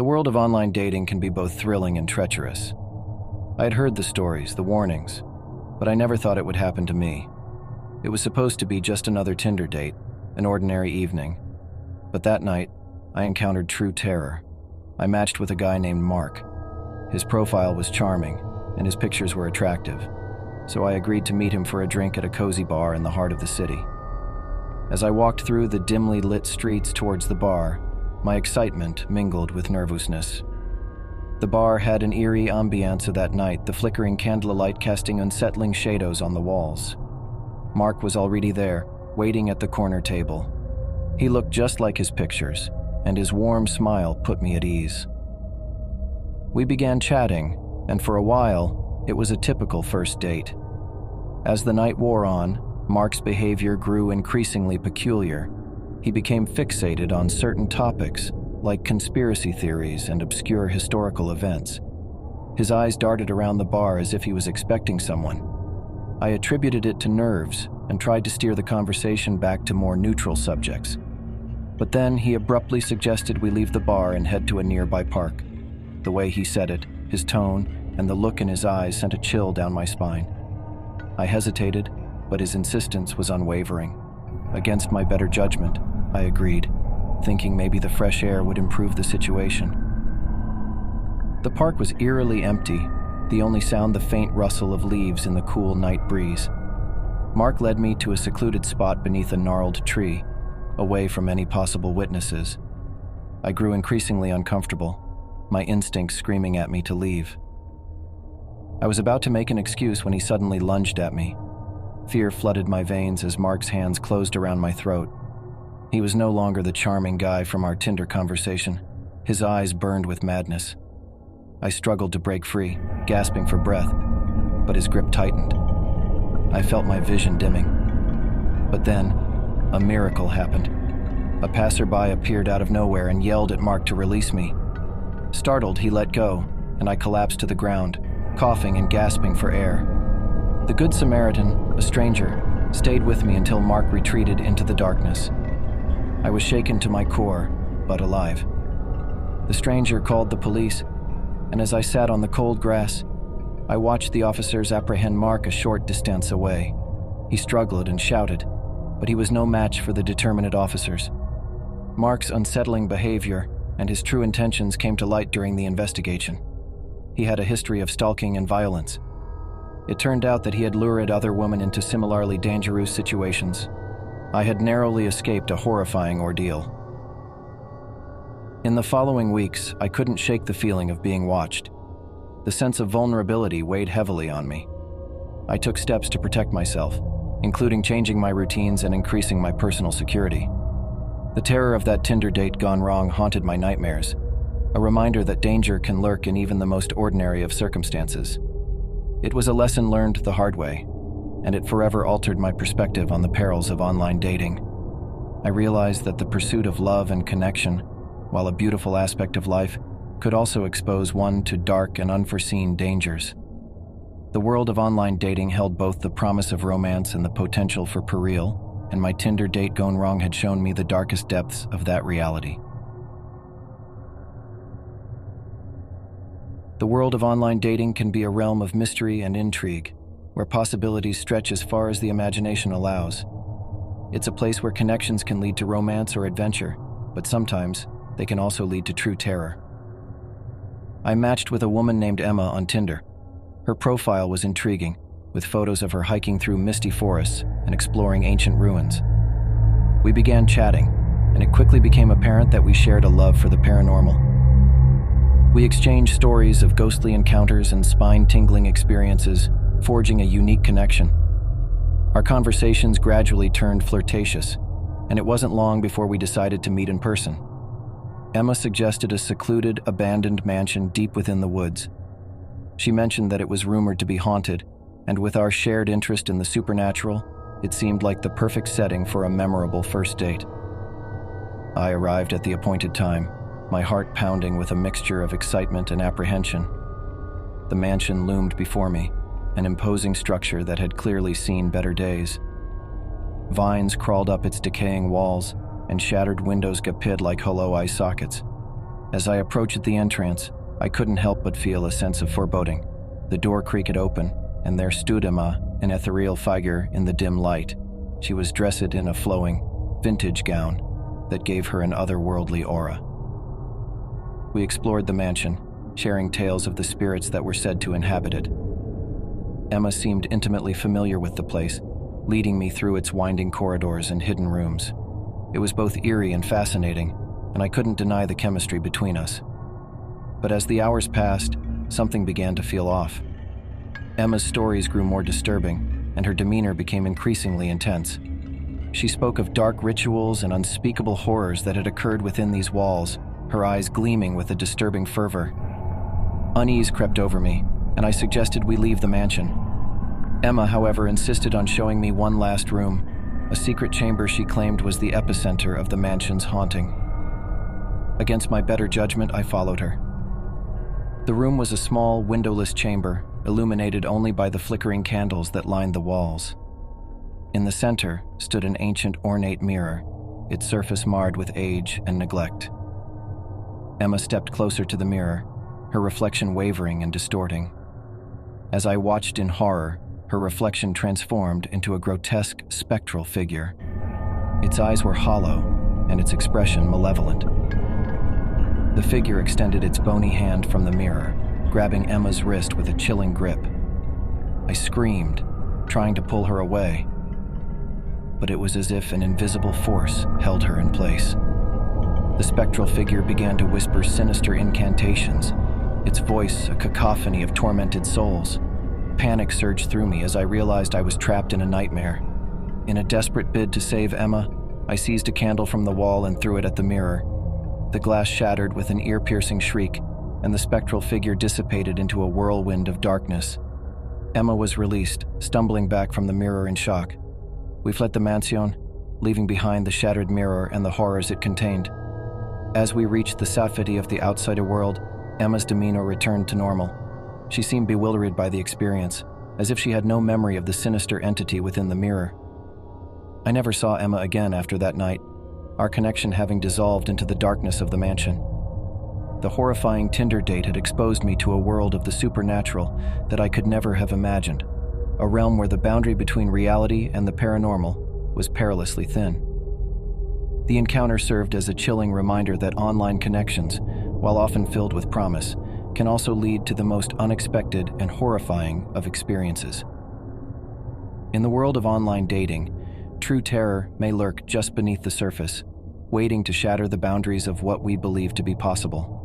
The world of online dating can be both thrilling and treacherous. I had heard the stories, the warnings, but I never thought it would happen to me. It was supposed to be just another Tinder date, an ordinary evening. But that night, I encountered true terror. I matched with a guy named Mark. His profile was charming, and his pictures were attractive, so I agreed to meet him for a drink at a cozy bar in the heart of the city. As I walked through the dimly lit streets towards the bar, my excitement mingled with nervousness. The bar had an eerie ambiance that night, the flickering candlelight casting unsettling shadows on the walls. Mark was already there, waiting at the corner table. He looked just like his pictures, and his warm smile put me at ease. We began chatting, and for a while, it was a typical first date. As the night wore on, Mark's behavior grew increasingly peculiar. He became fixated on certain topics, like conspiracy theories and obscure historical events. His eyes darted around the bar as if he was expecting someone. I attributed it to nerves and tried to steer the conversation back to more neutral subjects. But then he abruptly suggested we leave the bar and head to a nearby park. The way he said it, his tone, and the look in his eyes sent a chill down my spine. I hesitated, but his insistence was unwavering. Against my better judgment, I agreed, thinking maybe the fresh air would improve the situation. The park was eerily empty, the only sound the faint rustle of leaves in the cool night breeze. Mark led me to a secluded spot beneath a gnarled tree, away from any possible witnesses. I grew increasingly uncomfortable, my instincts screaming at me to leave. I was about to make an excuse when he suddenly lunged at me. Fear flooded my veins as Mark's hands closed around my throat. He was no longer the charming guy from our Tinder conversation. His eyes burned with madness. I struggled to break free, gasping for breath, but his grip tightened. I felt my vision dimming. But then, a miracle happened. A passerby appeared out of nowhere and yelled at Mark to release me. Startled, he let go, and I collapsed to the ground, coughing and gasping for air. The Good Samaritan, a stranger, stayed with me until Mark retreated into the darkness. I was shaken to my core, but alive. The stranger called the police, and as I sat on the cold grass, I watched the officers apprehend Mark a short distance away. He struggled and shouted, but he was no match for the determined officers. Mark's unsettling behavior and his true intentions came to light during the investigation. He had a history of stalking and violence. It turned out that he had lured other women into similarly dangerous situations. I had narrowly escaped a horrifying ordeal. In the following weeks, I couldn't shake the feeling of being watched. The sense of vulnerability weighed heavily on me. I took steps to protect myself, including changing my routines and increasing my personal security. The terror of that Tinder date gone wrong haunted my nightmares, a reminder that danger can lurk in even the most ordinary of circumstances. It was a lesson learned the hard way, and it forever altered my perspective on the perils of online dating. I realized that the pursuit of love and connection, while a beautiful aspect of life, could also expose one to dark and unforeseen dangers. The world of online dating held both the promise of romance and the potential for peril, and my Tinder date gone wrong had shown me the darkest depths of that reality. The world of online dating can be a realm of mystery and intrigue, where possibilities stretch as far as the imagination allows. It's a place where connections can lead to romance or adventure, but sometimes they can also lead to true terror. I matched with a woman named Emma on Tinder. Her profile was intriguing, with photos of her hiking through misty forests and exploring ancient ruins. We began chatting, and it quickly became apparent that we shared a love for the paranormal. We exchanged stories of ghostly encounters and spine-tingling experiences, forging a unique connection. Our conversations gradually turned flirtatious, and it wasn't long before we decided to meet in person. Emma suggested a secluded, abandoned mansion deep within the woods. She mentioned that it was rumored to be haunted, and with our shared interest in the supernatural, it seemed like the perfect setting for a memorable first date. I arrived at the appointed time, my heart pounding with a mixture of excitement and apprehension. The mansion loomed before me, an imposing structure that had clearly seen better days. Vines crawled up its decaying walls, and shattered windows gaped like hollow eye sockets. As I approached the entrance, I couldn't help but feel a sense of foreboding. The door creaked open, and there stood Emma, an ethereal figure in the dim light. She was dressed in a flowing, vintage gown that gave her an otherworldly aura. We explored the mansion, sharing tales of the spirits that were said to inhabit it. Emma seemed intimately familiar with the place, leading me through its winding corridors and hidden rooms. It was both eerie and fascinating, and I couldn't deny the chemistry between us. But as the hours passed, something began to feel off. Emma's stories grew more disturbing, and her demeanor became increasingly intense. She spoke of dark rituals and unspeakable horrors that had occurred within these walls, her eyes gleaming with a disturbing fervor. Unease crept over me, and I suggested we leave the mansion. Emma, however, insisted on showing me one last room, a secret chamber she claimed was the epicenter of the mansion's haunting. Against my better judgment, I followed her. The room was a small, windowless chamber, illuminated only by the flickering candles that lined the walls. In the center stood an ancient, ornate mirror, its surface marred with age and neglect. Emma stepped closer to the mirror, her reflection wavering and distorting. As I watched in horror, her reflection transformed into a grotesque, spectral figure. Its eyes were hollow, and its expression malevolent. The figure extended its bony hand from the mirror, grabbing Emma's wrist with a chilling grip. I screamed, trying to pull her away, but it was as if an invisible force held her in place. The spectral figure began to whisper sinister incantations, its voice a cacophony of tormented souls. Panic surged through me as I realized I was trapped in a nightmare. In a desperate bid to save Emma, I seized a candle from the wall and threw it at the mirror. The glass shattered with an ear-piercing shriek, and the spectral figure dissipated into a whirlwind of darkness. Emma was released, stumbling back from the mirror in shock. We fled the mansion, leaving behind the shattered mirror and the horrors it contained. As we reached the safety of the outsider world, Emma's demeanor returned to normal. She seemed bewildered by the experience, as if she had no memory of the sinister entity within the mirror. I never saw Emma again after that night, our connection having dissolved into the darkness of the mansion. The horrifying Tinder date had exposed me to a world of the supernatural that I could never have imagined, a realm where the boundary between reality and the paranormal was perilously thin. The encounter served as a chilling reminder that online connections, while often filled with promise, can also lead to the most unexpected and horrifying of experiences. In the world of online dating, true terror may lurk just beneath the surface, waiting to shatter the boundaries of what we believe to be possible.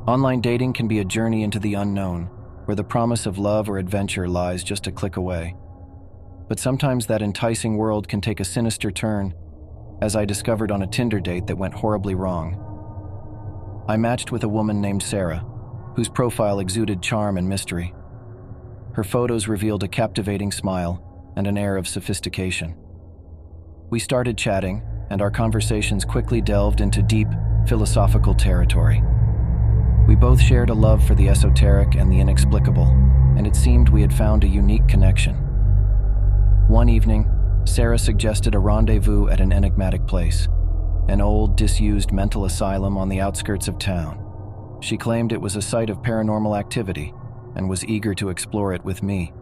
Online dating can be a journey into the unknown, where the promise of love or adventure lies just a click away. But sometimes that enticing world can take a sinister turn, as I discovered on a Tinder date that went horribly wrong. I matched with a woman named Sarah, whose profile exuded charm and mystery. Her photos revealed a captivating smile and an air of sophistication. We started chatting, and our conversations quickly delved into deep, philosophical territory. We both shared a love for the esoteric and the inexplicable, and it seemed we had found a unique connection. One evening, Sarah suggested a rendezvous at an enigmatic place, an old, disused mental asylum on the outskirts of town. She claimed it was a site of paranormal activity and was eager to explore it with me,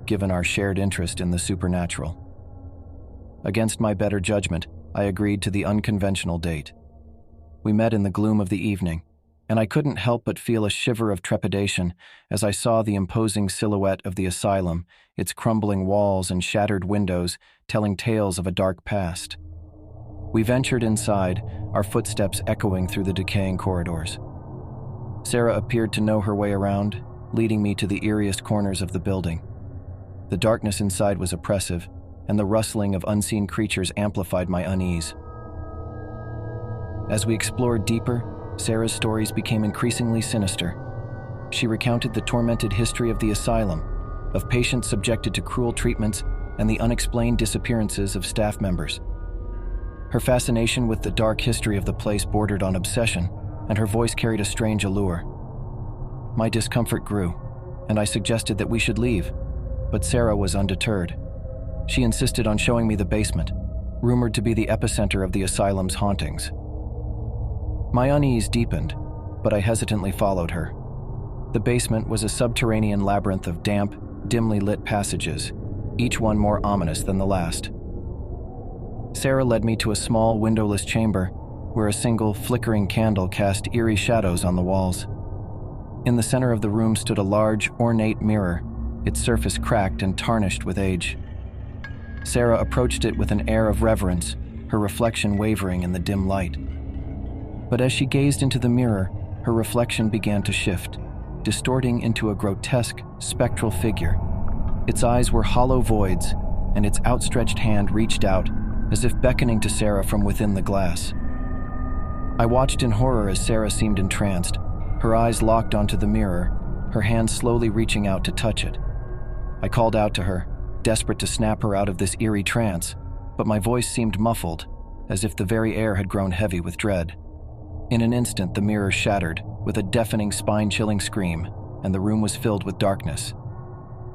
given our shared interest in the supernatural. Against my better judgment, I agreed to the unconventional date. We met in the gloom of the evening, and I couldn't help but feel a shiver of trepidation as I saw the imposing silhouette of the asylum, its crumbling walls and shattered windows telling tales of a dark past. We ventured inside, our footsteps echoing through the decaying corridors. Sarah appeared to know her way around, leading me to the eeriest corners of the building. The darkness inside was oppressive, and the rustling of unseen creatures amplified my unease. As we explored deeper, Sarah's stories became increasingly sinister. She recounted the tormented history of the asylum, of patients subjected to cruel treatments, and the unexplained disappearances of staff members. Her fascination with the dark history of the place bordered on obsession, and her voice carried a strange allure. My discomfort grew, and I suggested that we should leave, but Sarah was undeterred. She insisted on showing me the basement, rumored to be the epicenter of the asylum's hauntings. My unease deepened, but I hesitantly followed her. The basement was a subterranean labyrinth of damp, dimly lit passages, each one more ominous than the last. Sarah led me to a small, windowless chamber where a single, flickering candle cast eerie shadows on the walls. In the center of the room stood a large, ornate mirror, its surface cracked and tarnished with age. Sarah approached it with an air of reverence, her reflection wavering in the dim light. But as she gazed into the mirror, her reflection began to shift, distorting into a grotesque, spectral figure. Its eyes were hollow voids, and its outstretched hand reached out, as if beckoning to Sarah from within the glass. I watched in horror as Sarah seemed entranced, her eyes locked onto the mirror, her hand slowly reaching out to touch it. I called out to her, desperate to snap her out of this eerie trance, but my voice seemed muffled, as if the very air had grown heavy with dread. In an instant, the mirror shattered, with a deafening, spine-chilling scream, and the room was filled with darkness.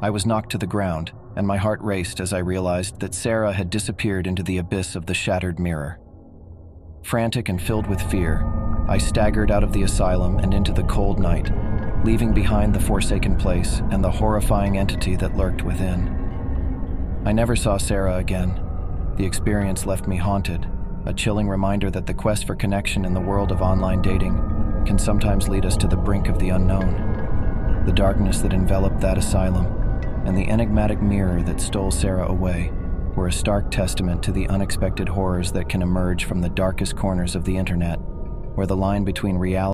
I was knocked to the ground, and my heart raced as I realized that Sarah had disappeared into the abyss of the shattered mirror. Frantic and filled with fear, I staggered out of the asylum and into the cold night, leaving behind the forsaken place and the horrifying entity that lurked within. I never saw Sarah again. The experience left me haunted, a chilling reminder that the quest for connection in the world of online dating can sometimes lead us to the brink of the unknown. The darkness that enveloped that asylum and the enigmatic mirror that stole Sarah away were a stark testament to the unexpected horrors that can emerge from the darkest corners of the internet, where the line between reality